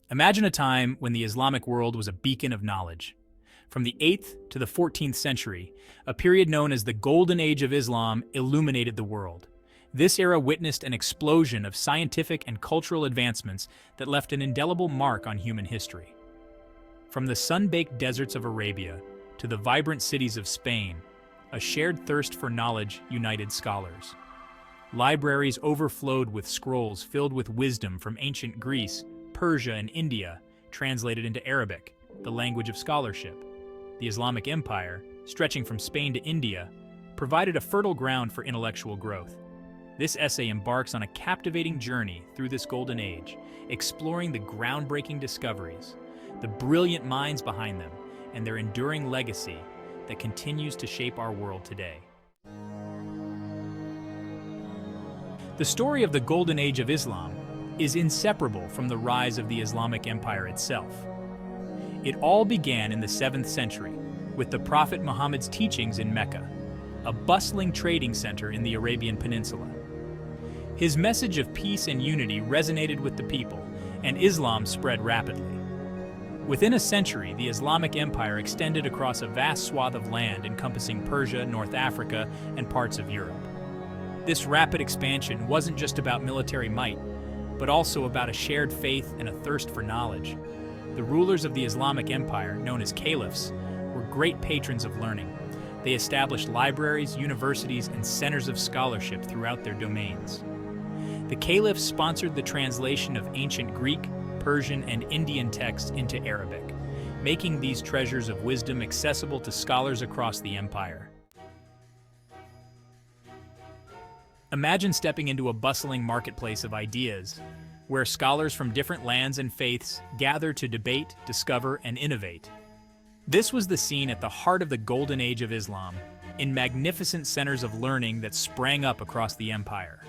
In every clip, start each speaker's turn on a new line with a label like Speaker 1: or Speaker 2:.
Speaker 1: Imagine a time when the Islamic world was a beacon of knowledge. From the 8th to the 14th century, a period known as the Golden Age of Islam illuminated the world. This era witnessed an explosion of scientific and cultural advancements that left an indelible mark on human history. From the sun-baked deserts of Arabia to the vibrant cities of Spain, a shared thirst for knowledge united scholars. Libraries overflowed with scrolls filled with wisdom from ancient Greece, Persia, and India, translated into Arabic, the language of scholarship. The Islamic Empire, stretching from Spain to India, provided a fertile ground for intellectual growth. This essay embarks on a captivating journey through this golden age, exploring the groundbreaking discoveries, the brilliant minds behind them, and their enduring legacy that continues to shape our world today. The story of the Golden Age of Islam is inseparable from the rise of the Islamic Empire itself. It all began in the 7th century with the Prophet Muhammad's teachings in Mecca, a bustling trading center in the Arabian Peninsula. His message of peace and unity resonated with the people, and Islam spread rapidly. Within a century, the Islamic Empire extended across a vast swath of land encompassing Persia, North Africa, and parts of Europe. This rapid expansion wasn't just about military might, but also about a shared faith and a thirst for knowledge. The rulers of the Islamic Empire, known as caliphs, were great patrons of learning. They established libraries, universities, and centers of scholarship throughout their domains. The caliphs sponsored the translation of ancient Greek, Persian, and Indian texts into Arabic, making these treasures of wisdom accessible to scholars across the empire. Imagine stepping into a bustling marketplace of ideas, where scholars from different lands and faiths gather to debate, discover, and innovate. This was the scene at the heart of the Golden Age of Islam, in magnificent centers of learning that sprang up across the empire.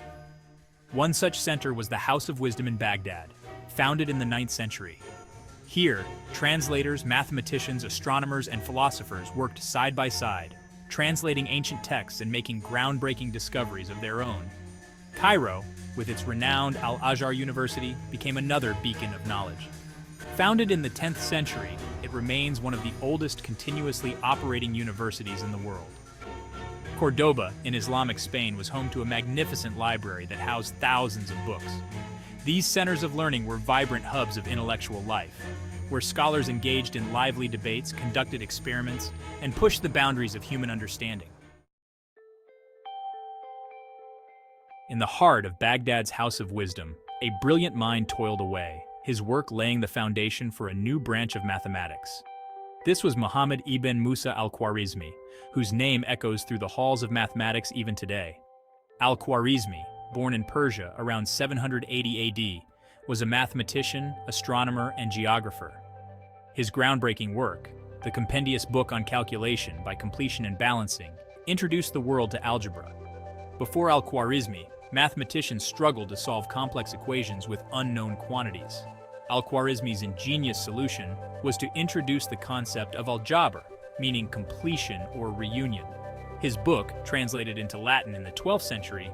Speaker 1: One such center was the House of Wisdom in Baghdad, founded in the 9th century. Here, translators, mathematicians, astronomers, and philosophers worked side by side, translating ancient texts and making groundbreaking discoveries of their own. Cairo, with its renowned Al-Azhar University, became another beacon of knowledge. Founded in the 10th century, it remains one of the oldest continuously operating universities in the world. Cordoba, in Islamic Spain, was home to a magnificent library that housed thousands of books. These centers of learning were vibrant hubs of intellectual life, where scholars engaged in lively debates, conducted experiments, and pushed the boundaries of human understanding. In the heart of Baghdad's House of Wisdom, a brilliant mind toiled away, his work laying the foundation for a new branch of mathematics. This was Muhammad ibn Musa al-Khwarizmi, whose name echoes through the halls of mathematics even today. Al-Khwarizmi, born in Persia around 780 AD, was a mathematician, astronomer, and geographer. His groundbreaking work, the compendious book on calculation by completion and balancing, introduced the world to algebra. Before Al-Khwarizmi, mathematicians struggled to solve complex equations with unknown quantities. Al-Khwarizmi's ingenious solution was to introduce the concept of al-jabr, meaning completion or reunion. His book, translated into Latin in the 12th century,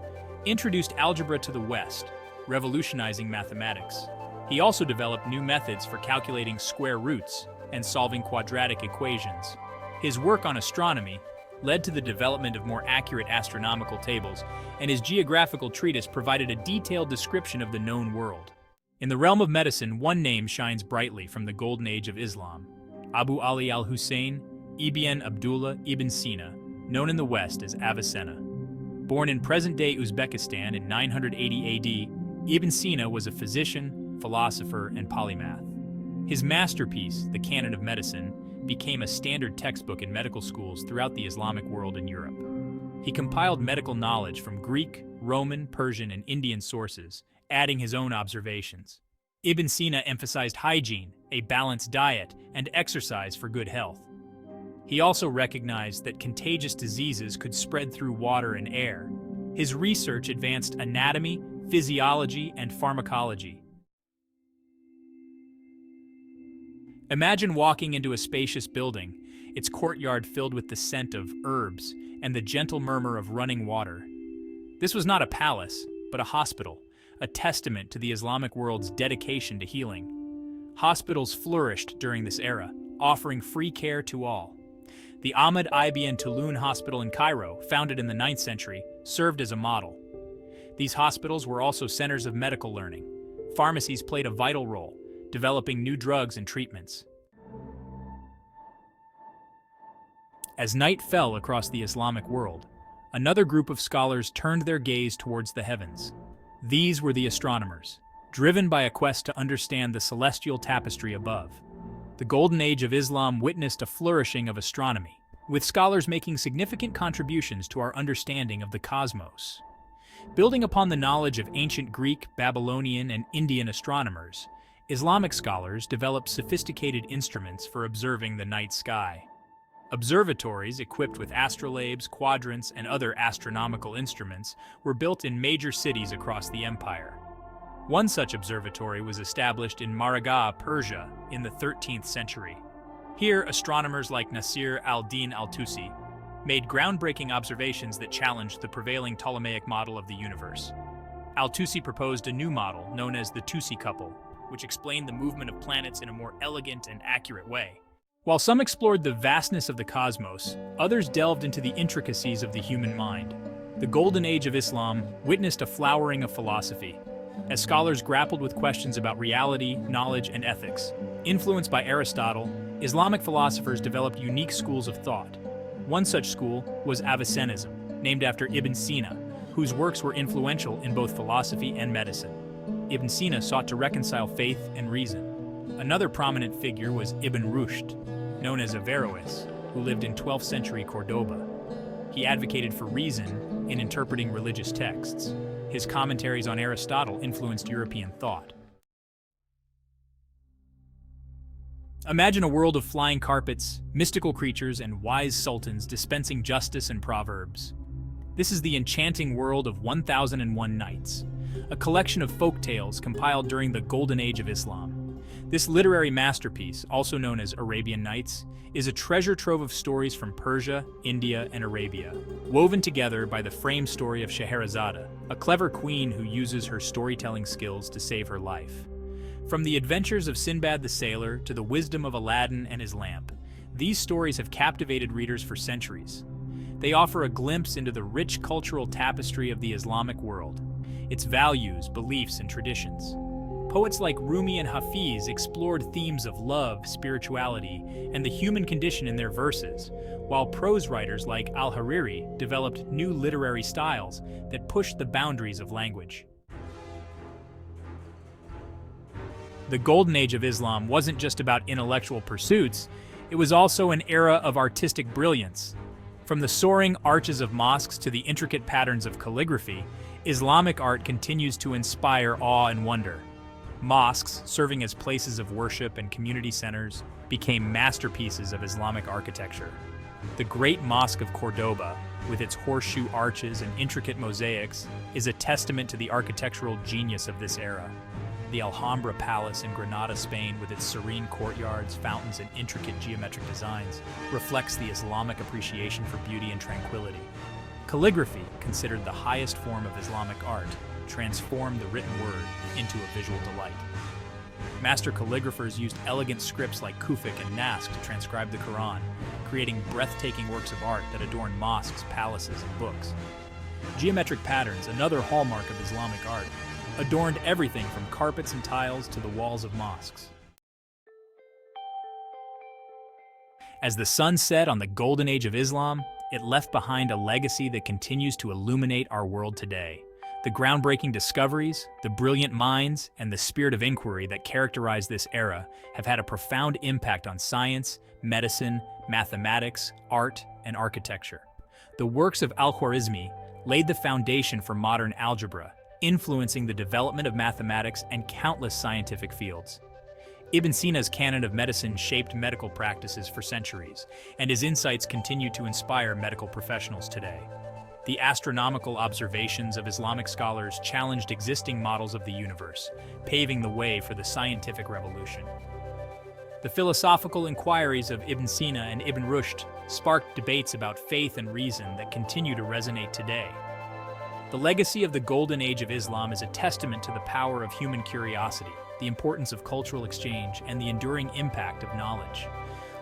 Speaker 1: introduced algebra to the West, revolutionizing mathematics. He also developed new methods for calculating square roots and solving quadratic equations. His work on astronomy led to the development of more accurate astronomical tables, and his geographical treatise provided a detailed description of the known world. In the realm of medicine, one name shines brightly from the Golden Age of Islam: Abu Ali al-Hussein ibn Abdullah ibn Sina, known in the West as Avicenna. Born in present-day Uzbekistan in 980 AD, Ibn Sina was a physician, philosopher, and polymath. His masterpiece, the Canon of Medicine, became a standard textbook in medical schools throughout the Islamic world and Europe. He compiled medical knowledge from Greek, Roman, Persian, and Indian sources, adding his own observations. Ibn Sina emphasized hygiene, a balanced diet, and exercise for good health. He also recognized that contagious diseases could spread through water and air. His research advanced anatomy, physiology, and pharmacology. Imagine walking into a spacious building, its courtyard filled with the scent of herbs and the gentle murmur of running water. This was not a palace, but a hospital, a testament to the Islamic world's dedication to healing. Hospitals flourished during this era, offering free care to all. The Ahmed Ibn Tulun Hospital in Cairo, founded in the 9th century, served as a model. These hospitals were also centers of medical learning. Pharmacies played a vital role, developing new drugs and treatments. As night fell across the Islamic world, another group of scholars turned their gaze towards the heavens. These were the astronomers, driven by a quest to understand the celestial tapestry above. The Golden Age of Islam witnessed a flourishing of astronomy, with scholars making significant contributions to our understanding of the cosmos. Building upon the knowledge of ancient Greek, Babylonian, and Indian astronomers, Islamic scholars developed sophisticated instruments for observing the night sky. Observatories equipped with astrolabes, quadrants, and other astronomical instruments were built in major cities across the empire. One such observatory was established in Marrakech, Persia, in the 13th century. Here, astronomers like Nasir al-Din al-Tusi made groundbreaking observations that challenged the prevailing Ptolemaic model of the universe. Al-Tusi proposed a new model known as the Tusi couple, which explained the movement of planets in a more elegant and accurate way. While some explored the vastness of the cosmos, others delved into the intricacies of the human mind. The Golden Age of Islam witnessed a flowering of philosophy, as scholars grappled with questions about reality, knowledge, and ethics. Influenced by Aristotle, Islamic philosophers developed unique schools of thought. One such school was Avicennism, named after Ibn Sina, whose works were influential in both philosophy and medicine. Ibn Sina sought to reconcile faith and reason. Another prominent figure was Ibn Rushd, known as Averroes, who lived in 12th century Cordoba. He advocated for reason in interpreting religious texts. His commentaries on Aristotle influenced European thought. Imagine a world of flying carpets, mystical creatures, and wise sultans dispensing justice and proverbs. This is the enchanting world of 1001 Nights, a collection of folk tales compiled during the Golden Age of Islam. This literary masterpiece, also known as Arabian Nights, is a treasure trove of stories from Persia, India, and Arabia, woven together by the frame story of Scheherazade, a clever queen who uses her storytelling skills to save her life. From the adventures of Sinbad the Sailor to the wisdom of Aladdin and his lamp, these stories have captivated readers for centuries. They offer a glimpse into the rich cultural tapestry of the Islamic world, its values, beliefs, and traditions. Poets like Rumi and Hafiz explored themes of love, spirituality, and the human condition in their verses, while prose writers like Al-Hariri developed new literary styles that pushed the boundaries of language. The Golden Age of Islam wasn't just about intellectual pursuits, it was also an era of artistic brilliance. From the soaring arches of mosques to the intricate patterns of calligraphy, Islamic art continues to inspire awe and wonder. Mosques, serving as places of worship and community centers, became masterpieces of Islamic architecture. The Great Mosque of Cordoba, with its horseshoe arches and intricate mosaics, is a testament to the architectural genius of this era. The Alhambra Palace in Granada, Spain, with its serene courtyards, fountains, and intricate geometric designs, reflects the Islamic appreciation for beauty and tranquility. Calligraphy, considered the highest form of Islamic art, transformed the written word into a visual delight. Master calligraphers used elegant scripts like Kufic and Naskh to transcribe the Quran, creating breathtaking works of art that adorn mosques, palaces, and books. Geometric patterns, another hallmark of Islamic art, adorned everything from carpets and tiles to the walls of mosques. As the sun set on the Golden Age of Islam, it left behind a legacy that continues to illuminate our world today. The groundbreaking discoveries, the brilliant minds, and the spirit of inquiry that characterize this era have had a profound impact on science, medicine, mathematics, art, and architecture. The works of Al-Khwarizmi laid the foundation for modern algebra, influencing the development of mathematics and countless scientific fields. Ibn Sina's canon of medicine shaped medical practices for centuries, and his insights continue to inspire medical professionals today. The astronomical observations of Islamic scholars challenged existing models of the universe, paving the way for the scientific revolution. The philosophical inquiries of Ibn Sina and Ibn Rushd sparked debates about faith and reason that continue to resonate today. The legacy of the Golden Age of Islam is a testament to the power of human curiosity, the importance of cultural exchange, and the enduring impact of knowledge.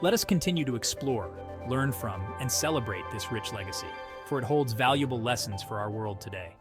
Speaker 1: Let us continue to explore, learn from, and celebrate this rich legacy, for it holds valuable lessons for our world today.